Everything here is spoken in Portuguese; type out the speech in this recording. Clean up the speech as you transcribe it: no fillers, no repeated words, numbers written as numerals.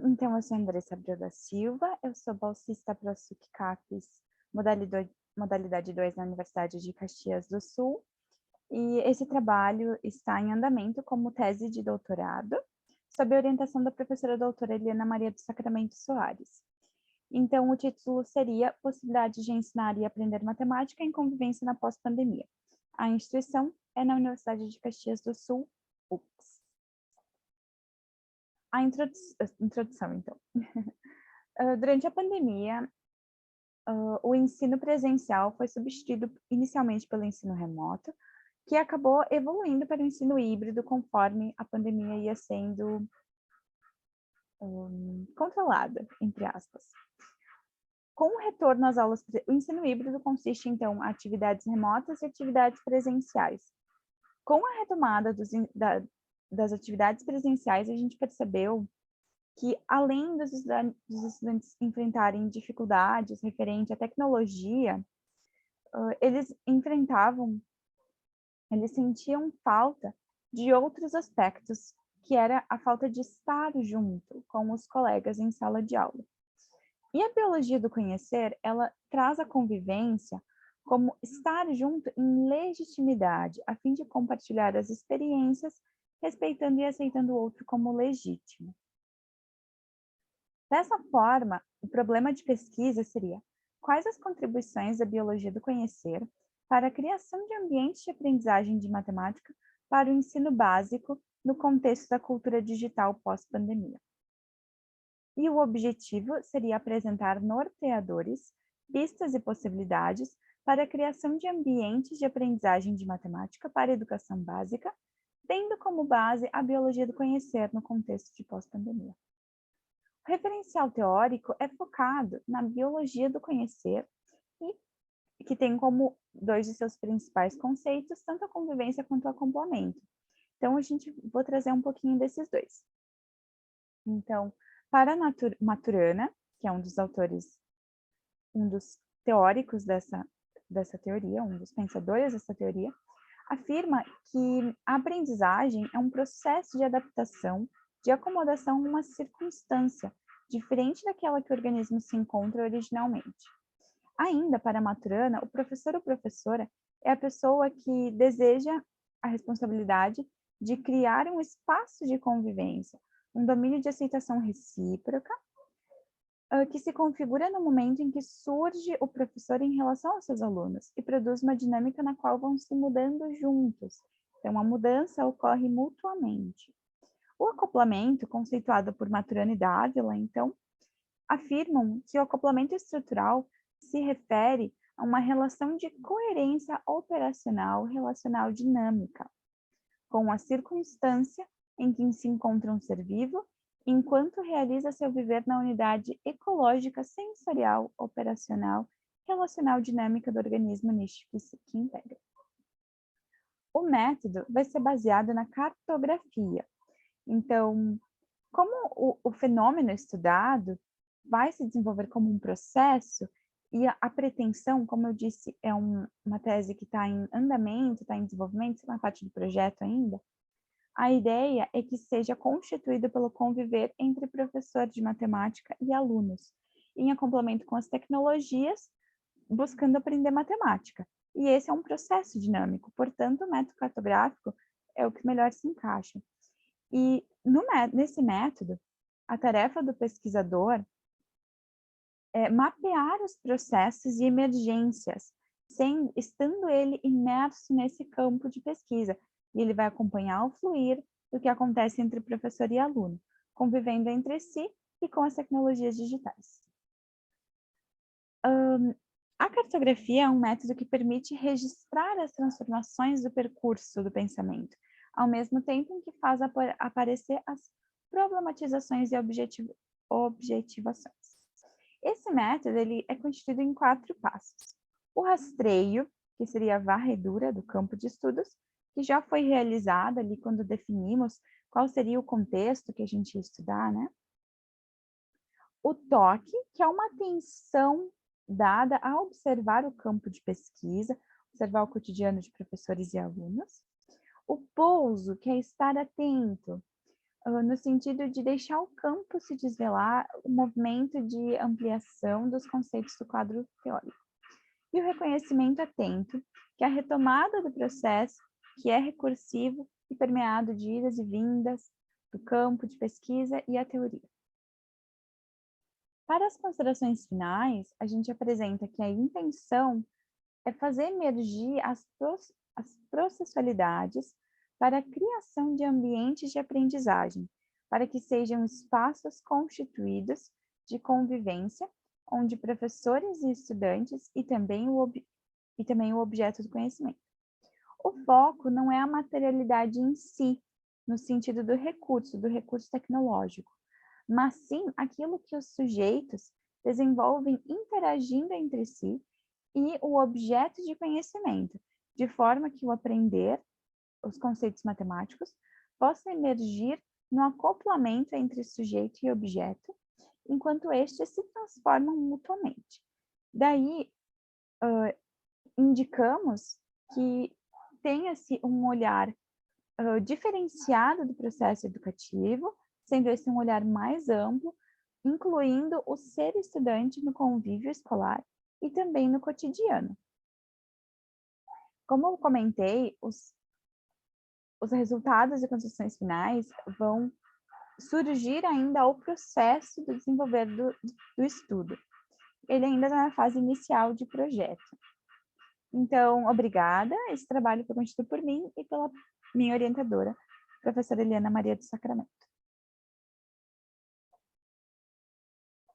Então, eu sou Andressa Abreu da Silva, eu sou bolsista para o SUC-CAPES, modalidade 2 na Universidade de Caxias do Sul, e esse trabalho está em andamento como tese de doutorado, sob a orientação da professora doutora Eliana Maria do Sacramento Soares. Então, o título seria Possibilidade de ensinar e aprender matemática em convivência na pós-pandemia. A instituição é na Universidade de Caxias do Sul, UFCS. A introdução, então. Durante a pandemia, o ensino presencial foi substituído inicialmente pelo ensino remoto, que acabou evoluindo para o ensino híbrido conforme a pandemia ia sendo controlada, entre aspas. Com o retorno às aulas, o ensino híbrido consiste, então, em atividades remotas e atividades presenciais. Com a retomada das atividades presenciais, a gente percebeu que, além dos estudantes enfrentarem dificuldades referente à tecnologia, eles sentiam falta de outros aspectos, que era a falta de estar junto com os colegas em sala de aula. E a biologia do conhecer, ela traz a convivência como estar junto em legitimidade, a fim de compartilhar as experiências, respeitando e aceitando o outro como legítimo. Dessa forma, o problema de pesquisa seria: quais as contribuições da biologia do conhecer para a criação de ambientes de aprendizagem de matemática para o ensino básico no contexto da cultura digital pós-pandemia? E o objetivo seria apresentar norteadores, pistas e possibilidades para a criação de ambientes de aprendizagem de matemática para a educação básica, tendo como base a biologia do conhecer no contexto de pós-pandemia. O referencial teórico é focado na biologia do conhecer e que tem como dois de seus principais conceitos, tanto a convivência quanto o acoplamento. Então, vou trazer um pouquinho desses dois. Então, para Maturana, que é um dos autores, um dos teóricos dessa teoria, um dos pensadores dessa teoria, afirma que a aprendizagem é um processo de adaptação, de acomodação a uma circunstância diferente daquela que o organismo se encontra originalmente. Ainda para Maturana, o professor ou professora é a pessoa que deseja a responsabilidade de criar um espaço de convivência, um domínio de aceitação recíproca, que se configura no momento em que surge o professor em relação aos seus alunos e produz uma dinâmica na qual vão se mudando juntos. Então, a mudança ocorre mutuamente. O acoplamento, conceituado por Maturana e Dávila, então, afirmam que o acoplamento estrutural se refere a uma relação de coerência operacional relacional dinâmica, com a circunstância em que se encontra um ser vivo, enquanto realiza seu viver na unidade ecológica, sensorial, operacional, relacional dinâmica do organismo nicho que integra. O método vai ser baseado na cartografia. Então, como o fenômeno estudado vai se desenvolver como um processo, e a pretensão, como eu disse, é uma tese que está em andamento, está em desenvolvimento, está na parte do projeto ainda, a ideia é que seja constituído pelo conviver entre professor de matemática e alunos, em acoplamento com as tecnologias, buscando aprender matemática. E esse é um processo dinâmico, portanto, o método cartográfico é o que melhor se encaixa. E nesse método, a tarefa do pesquisador é mapear os processos e emergências, estando ele imerso nesse campo de pesquisa, e ele vai acompanhar o fluir do que acontece entre professor e aluno, convivendo entre si e com as tecnologias digitais. A cartografia é um método que permite registrar as transformações do percurso do pensamento, ao mesmo tempo em que faz aparecer as problematizações e objetivações. Esse método ele é constituído em 4 passos. O rastreio, que seria a varredura do campo de estudos, que já foi realizada ali quando definimos qual seria o contexto que a gente ia estudar, né? O toque, que é uma atenção dada a observar o campo de pesquisa, observar o cotidiano de professores e alunos. O pouso, que é estar atento, no sentido de deixar o campo se desvelar, o movimento de ampliação dos conceitos do quadro teórico. E o reconhecimento atento, que é a retomada do processo, que é recursivo e permeado de idas e vindas do campo de pesquisa e a teoria. Para as considerações finais, a gente apresenta que a intenção é fazer emergir as processualidades para a criação de ambientes de aprendizagem, para que sejam espaços constituídos de convivência, onde professores e estudantes e também o objeto do conhecimento. O foco não é a materialidade em si, no sentido do recurso tecnológico, mas sim aquilo que os sujeitos desenvolvem interagindo entre si e o objeto de conhecimento, de forma que o aprender, os conceitos matemáticos, possa emergir no acoplamento entre sujeito e objeto, enquanto estes se transformam mutuamente. Daí, indicamos que tenha-se um olhar diferenciado do processo educativo, sendo esse um olhar mais amplo, incluindo o ser estudante no convívio escolar e também no cotidiano. Como eu comentei, os resultados e conclusões finais vão surgir ainda ao processo do desenvolver do estudo. Ele ainda está na fase inicial de projeto. Então, obrigada. Esse trabalho foi constituído por mim e pela minha orientadora, professora Eliana Maria do Sacramento.